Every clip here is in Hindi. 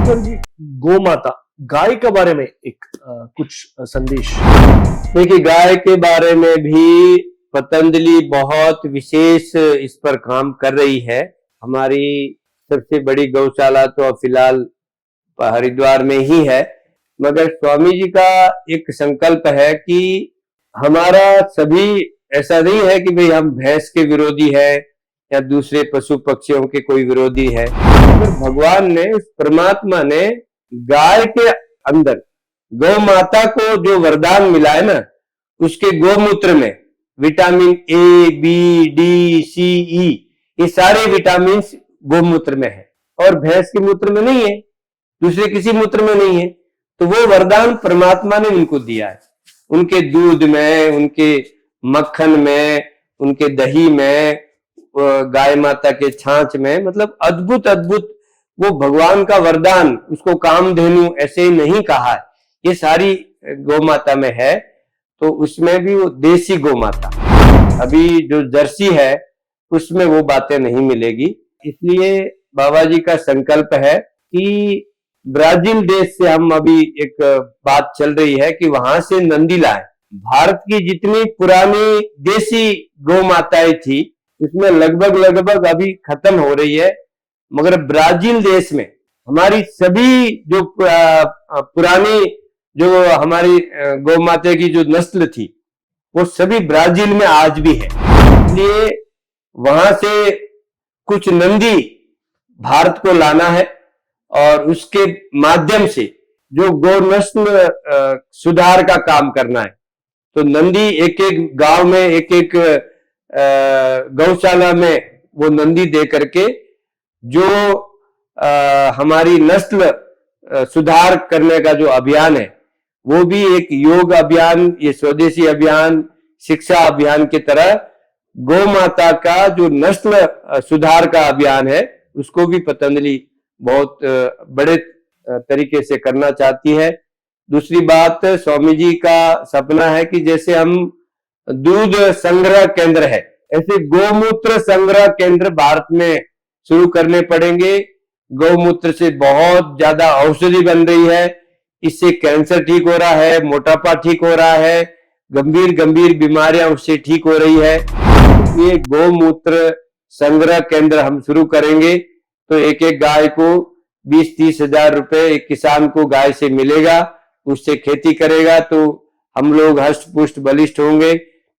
सर जी, गौ माता गाय के बारे में एक कुछ संदेश। देखिए, गाय के बारे में भी पतंजलि बहुत विशेष इस पर काम कर रही है। हमारी सबसे बड़ी गौशाला तो अब फिलहाल हरिद्वार में ही है, मगर स्वामी जी का एक संकल्प है कि हमारा सभी ऐसा नहीं है कि भाई हम भैंस के विरोधी है या दूसरे पशु पक्षियों के कोई विरोधी है। अगर भगवान ने, परमात्मा ने गाय के अंदर गौ माता को जो वरदान मिला है ना, उसके गोमूत्र में विटामिन ए, बी, डी, सी, ई, ये सारे विटामिन गोमूत्र में है और भैंस के मूत्र में नहीं है, दूसरे किसी मूत्र में नहीं है। तो वो वरदान परमात्मा ने उनको दिया है, उनके दूध में, उनके मक्खन में, उनके दही में, गाय माता के छाछ में, मतलब अद्भुत अद्भुत वो भगवान का वरदान। उसको कामधेनु ऐसे ही नहीं कहा है, ये सारी गौ माता में है। तो उसमें भी वो देसी गौ माता, अभी जो जर्सी है उसमें वो बातें नहीं मिलेगी। इसलिए बाबा जी का संकल्प है कि ब्राजील देश से हम अभी एक बात चल रही है कि वहां से नंदी लाए। भारत की जितनी पुरानी देसी गौ माताएं थी उसमें लगभग अभी खत्म हो रही है, मगर ब्राजील देश में हमारी सभी जो पुरानी जो हमारी गौ माता की जो नस्ल थी वो सभी ब्राजील में आज भी है। इसलिए वहां से कुछ नंदी भारत को लाना है और उसके माध्यम से जो गौ नस्ल सुधार का काम करना है। तो नंदी एक एक गांव में, एक एक गौशाला में वो नंदी दे करके जो हमारी नस्ल सुधार करने का जो अभियान है वो भी एक योग अभियान, ये स्वदेशी अभियान, शिक्षा अभियान की तरह गौ माता का जो नस्ल सुधार का अभियान है उसको भी पतंजलि बहुत बड़े तरीके से करना चाहती है। दूसरी बात, स्वामी जी का सपना है कि जैसे हम दूध संग्रह केंद्र है, ऐसे गौमूत्र संग्रह केंद्र भारत में शुरू करने पड़ेंगे। गौमूत्र से बहुत ज्यादा औषधि बन रही है, इससे कैंसर ठीक हो रहा है, मोटापा ठीक हो रहा है, गंभीर बीमारियां उससे ठीक हो रही है। ये गौमूत्र संग्रह केंद्र हम शुरू करेंगे तो एक एक गाय को 20-30 हजार रुपए एक किसान को गाय से मिलेगा, उससे खेती करेगा तो हम लोग हष्ट पुष्ट बलिष्ठ होंगे।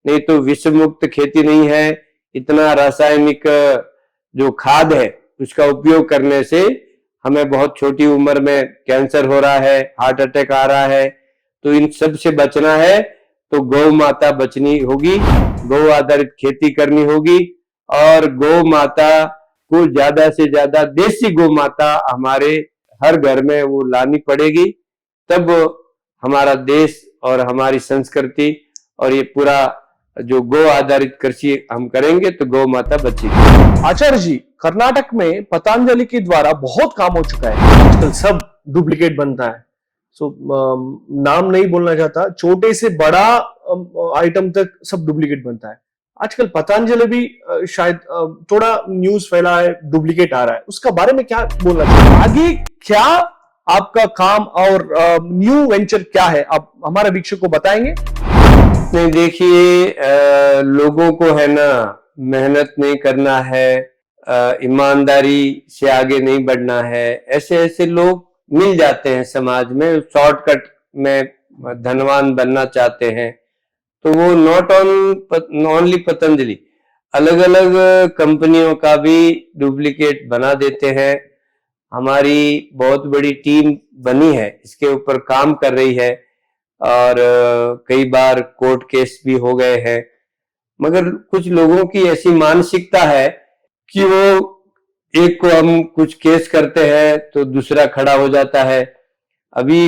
नहीं तो विष मुक्त खेती नहीं है, इतना रासायनिक जो खाद है उसका उपयोग करने से हमें बहुत छोटी उम्र में कैंसर हो रहा है, हार्ट अटैक आ रहा है। तो इन सब से बचना है तो गौ माता बचनी होगी, गौ आधारित खेती करनी होगी और गौ माता को ज्यादा से ज्यादा देसी गौ माता हमारे हर घर में वो लानी पड़ेगी। तब हमारा देश और हमारी संस्कृति और ये पूरा जो गौ आधारित कृषि हम करेंगे तो गौ माता बचेगी। आचार्य जी, कर्नाटक में पतंजलि के द्वारा बहुत काम हो चुका है, आजकल सब डुप्लीकेट बनता है। नाम नहीं बोलना चाहता, छोटे से बड़ा आइटम तक सब डुप्लीकेट बनता है। आजकल पतंजलि भी शायद थोड़ा न्यूज फैला है, डुप्लीकेट आ रहा है, उसका बारे में क्या बोलना चाहिए? आगे क्या आपका काम और न्यू वेंचर क्या है, आप हमारे वीक्षक को बताएंगे? नहीं, देखिए, लोगों को है ना मेहनत नहीं करना है, ईमानदारी से आगे नहीं बढ़ना है, ऐसे ऐसे लोग मिल जाते हैं समाज में, शॉर्टकट में धनवान बनना चाहते हैं। तो वो नॉट ओनली पतंजलि, अलग अलग कंपनियों का भी डुप्लीकेट बना देते हैं। हमारी बहुत बड़ी टीम बनी है, इसके ऊपर काम कर रही है और कई बार कोर्ट केस भी हो गए हैं। मगर कुछ लोगों की ऐसी मानसिकता है कि वो एक को हम कुछ केस करते हैं तो दूसरा खड़ा हो जाता है। अभी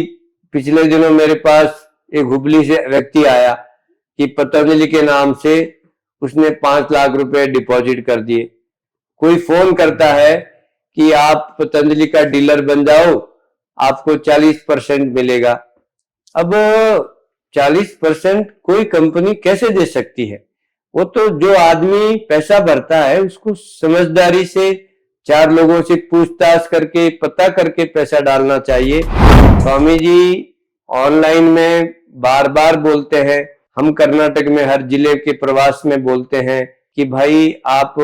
पिछले दिनों मेरे पास एक हुबली से व्यक्ति आया कि पतंजलि के नाम से उसने 5 लाख रुपए डिपॉजिट कर दिए। कोई फोन करता है कि आप पतंजलि का डीलर बन जाओ, आपको 40% मिलेगा। अब 40% कोई कंपनी कैसे दे सकती है? वो तो जो आदमी पैसा भरता है उसको समझदारी से चार लोगों से पूछताछ करके पता करके पैसा डालना चाहिए। स्वामी जी ऑनलाइन में बार बार बोलते हैं, हम कर्नाटक में हर जिले के प्रवास में बोलते हैं कि भाई आप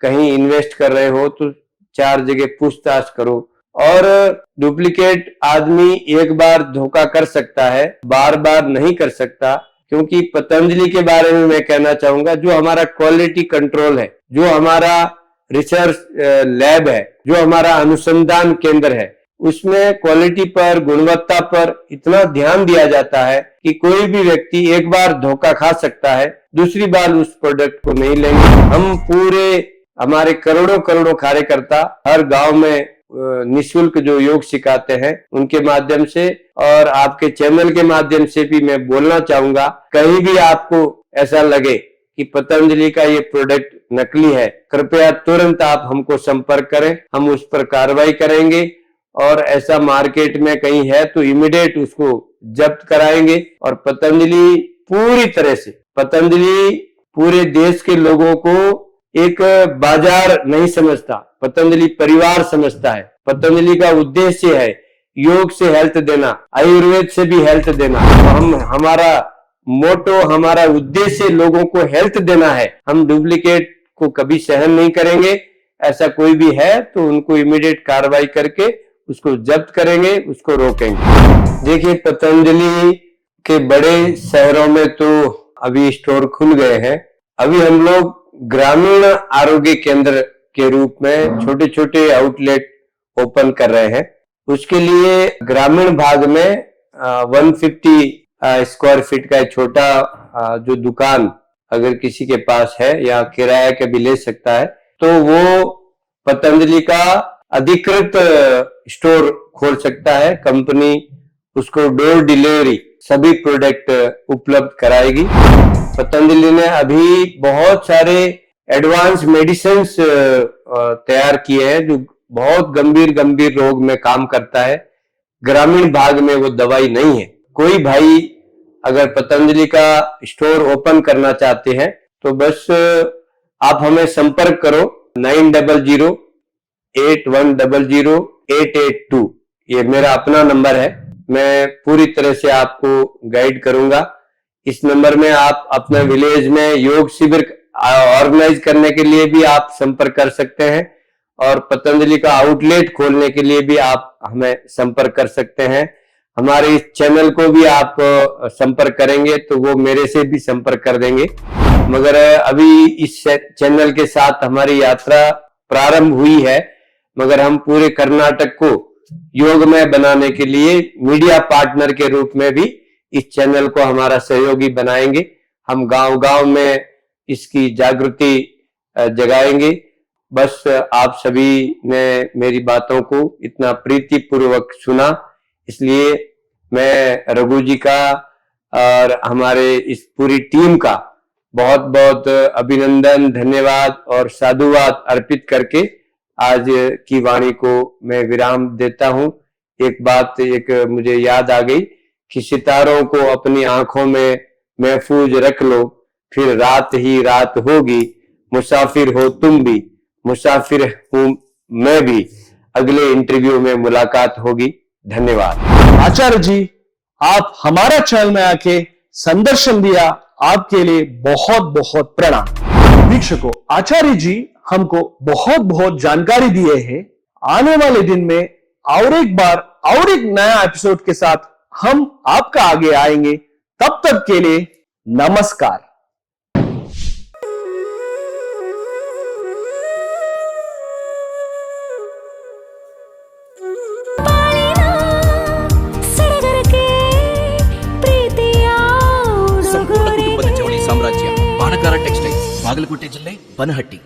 कहीं इन्वेस्ट कर रहे हो तो चार जगह पूछताछ करो। और डुप्लीकेट आदमी एक बार धोखा कर सकता है, बार बार नहीं कर सकता। क्योंकि पतंजलि के बारे में मैं कहना चाहूंगा, जो हमारा क्वालिटी कंट्रोल है, जो हमारा रिसर्च लैब है, जो हमारा अनुसंधान केंद्र है, उसमें क्वालिटी पर, गुणवत्ता पर इतना ध्यान दिया जाता है कि कोई भी व्यक्ति एक बार धोखा खा सकता है, दूसरी बार उस प्रोडक्ट को नहीं लेंगे। हम पूरे हमारे करोड़ों करोड़ों कार्यकर्ता हर गांव में निःशुल्क जो योग सिखाते हैं, उनके माध्यम से और आपके चैनल के माध्यम से भी मैं बोलना चाहूंगा, कहीं भी आपको ऐसा लगे कि पतंजलि का ये प्रोडक्ट नकली है, कृपया तुरंत आप हमको संपर्क करें, हम उस पर कार्रवाई करेंगे। और ऐसा मार्केट में कहीं है तो इमीडिएट उसको जब्त कराएंगे। और पतंजलि पूरी तरह से, पतंजलि पूरे देश के लोगों को एक बाजार नहीं समझता, पतंजलि परिवार समझता है। पतंजलि का उद्देश्य है योग से हेल्थ देना, आयुर्वेद से भी हेल्थ देना। हमारा मोटो, हमारा उद्देश्य लोगों को हेल्थ देना है। हम डुप्लीकेट को कभी सहन नहीं करेंगे। ऐसा कोई भी है तो उनको इमीडिएट कार्रवाई करके उसको जब्त करेंगे, उसको रोकेंगे। देखिए, पतंजलि के बड़े शहरों में तो अभी स्टोर खुल गए हैं। अभी हम लोग ग्रामीण आरोग्य केंद्र के रूप में छोटे छोटे आउटलेट ओपन कर रहे हैं। उसके लिए ग्रामीण भाग में 150 स्क्वायर फीट का एक छोटा जो दुकान अगर किसी के पास है या किराया के भी ले सकता है, तो वो पतंजलि का अधिकृत स्टोर खोल सकता है। कंपनी उसको डोर डिलीवरी सभी प्रोडक्ट उपलब्ध कराएगी। पतंजलि ने अभी बहुत सारे एडवांस मेडिसिन तैयार किए हैं जो बहुत गंभीर गंभीर रोग में काम करता है। ग्रामीण भाग में वो दवाई नहीं है। कोई भाई अगर पतंजलि का स्टोर ओपन करना चाहते हैं तो बस आप हमें संपर्क करो 9008100882। ये मेरा अपना नंबर है। मैं पूरी तरह से आपको गाइड करूंगा। इस नंबर में आप अपने विलेज में योग शिविर ऑर्गेनाइज करने के लिए भी आप संपर्क कर सकते हैं और पतंजलि का आउटलेट खोलने के लिए भी आप हमें संपर्क कर सकते हैं। हमारे इस चैनल को भी आप संपर्क करेंगे तो वो मेरे से भी संपर्क कर देंगे। मगर अभी इस चैनल के साथ हमारी यात्रा प्रारंभ हुई है, मगर हम पूरे कर्नाटक को योगमय बनाने के लिए मीडिया पार्टनर के रूप में भी इस चैनल को हमारा सहयोगी बनाएंगे। हम गांव गांव में इसकी जागृति जगाएंगे। बस आप सभी ने मेरी बातों को इतना प्रीतिपूर्वक सुना, इसलिए मैं रघु जी का और हमारे इस पूरी टीम का बहुत बहुत अभिनंदन, धन्यवाद और साधुवाद अर्पित करके आज की वाणी को मैं विराम देता हूं। एक बात मुझे याद आ गई कि सितारों को अपनी आंखों में महफूज रख लो, फिर रात ही रात होगी। मुसाफिर हो तुम भी, मुसाफिर हूं मैं भी। अगले इंटरव्यू में मुलाकात होगी। धन्यवाद। आचार्य जी, आप हमारा चैनल में आके संदर्शन दिया, आपके लिए बहुत बहुत प्रणाम। वीक्षकों, आचार्य जी हमको बहुत बहुत जानकारी दिए हैं। आने वाले दिन में और एक बार और एक नया एपिसोड के साथ हम आपका आगे आएंगे। तब तक के लिए नमस्कार। ಸಂಪೂರ್ಣ ಕುಟುಂಬದ ಜವಳಿ ಸಾಮ್ರಾಜ್ಯ ಬಾಣಕಾರ ಟೆಕ್ಸ್ಟೈಲ್ಸ್, ಬಾಗಲಕೋಟೆ ಜಿಲ್ಲೆ, ಬನಹಟ್ಟಿ.